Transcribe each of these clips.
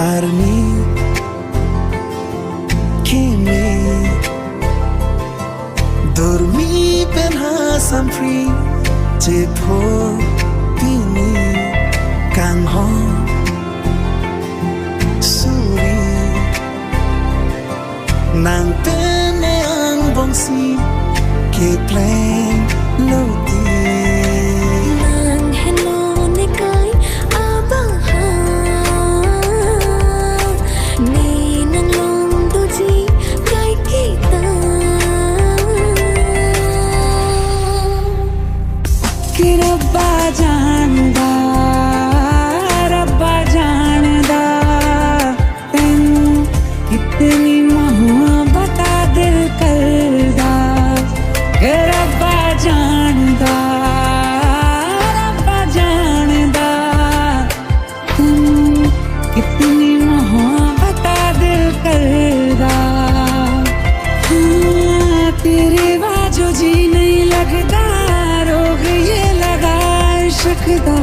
Army Kimi Dormi penhasam free Jepo Pini Kang Ho Suri Nang Tene Ang Bongsi Ke Plang Loti रब्बा जानदा तैनू कितनी मोहब्बत दिल करदा रब्बा जानदा तैनू कितनी मोहब्बत दिल करदा तेरे बाजू जी नहीं लगदा रोग ये लगा शकदा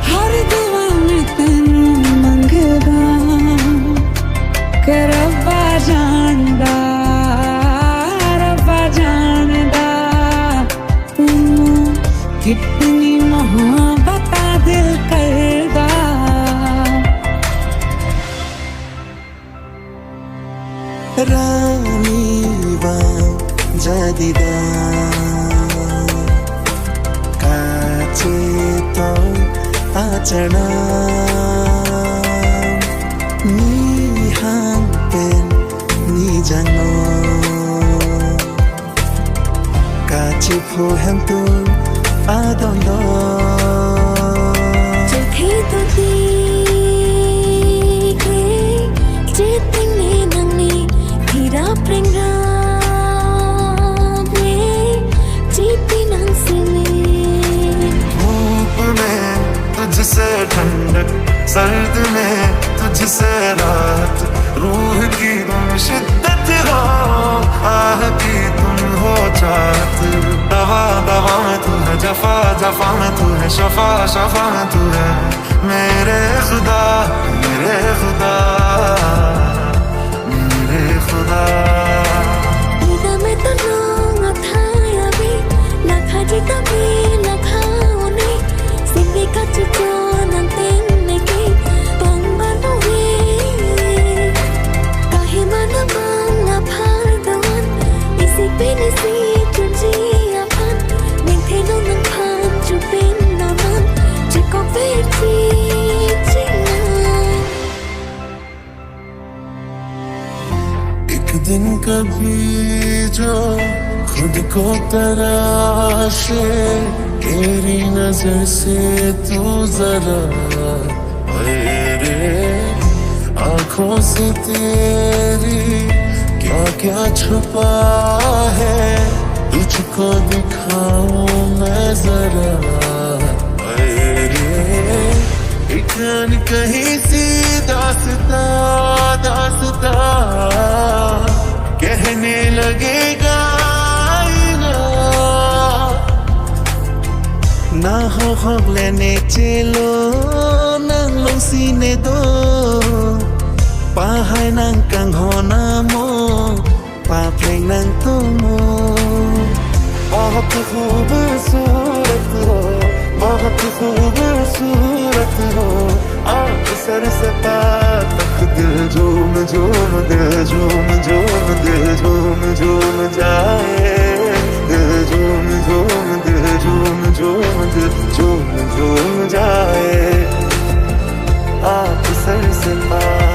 हर दुआ में तैनू मंगदा रब्बा जानदा तैनू कितनी मोहब्बत दिल करदा Rani wa jadida Kache Achana Ni hang pen ni jano Kachi pho hem tu adondo Jekhi to dikhe Jeting ne nangni Thira prenga तुझसे ठंडक सर्द में तुझसे रात रूह की तुम शिद्दत हो आह की तुम हो चाहत दवा दवा में तू है जफा जफा में तू है शफा शफा में तू है मेरे खुदा मेरे खुदा मेरे खुदा Ida me to long athaya bi lakha jita bi lakha one singi ka chuko nang tenne ki pangmanu we kahe mana bang aphaldan isi pin si chunji aphan ning theno nang phan chupin naman chiko vechi china एक दिन कभी जो खुद को तराशे तेरी नजर से तू जरा मेरे आंखों से तेरी क्या क्या छुपा है तुझको दिखाऊं मैं जरा मेरे एक कहीं सी दास्ता दास्ता कहने लगेगा ना हो खब लेने चलो nang long sine do pahay nang kang hona mo pa pleng nang tumo बहुत खूबसूरत हो बहुत खूबसूरत हो आप सर से पार तक दिल झूम झूम दिल झूम झूम दिल झूम झूम जाए दिल झूम झूम दिल झूम झूम दिल झूम झूम जाए आप सर से पार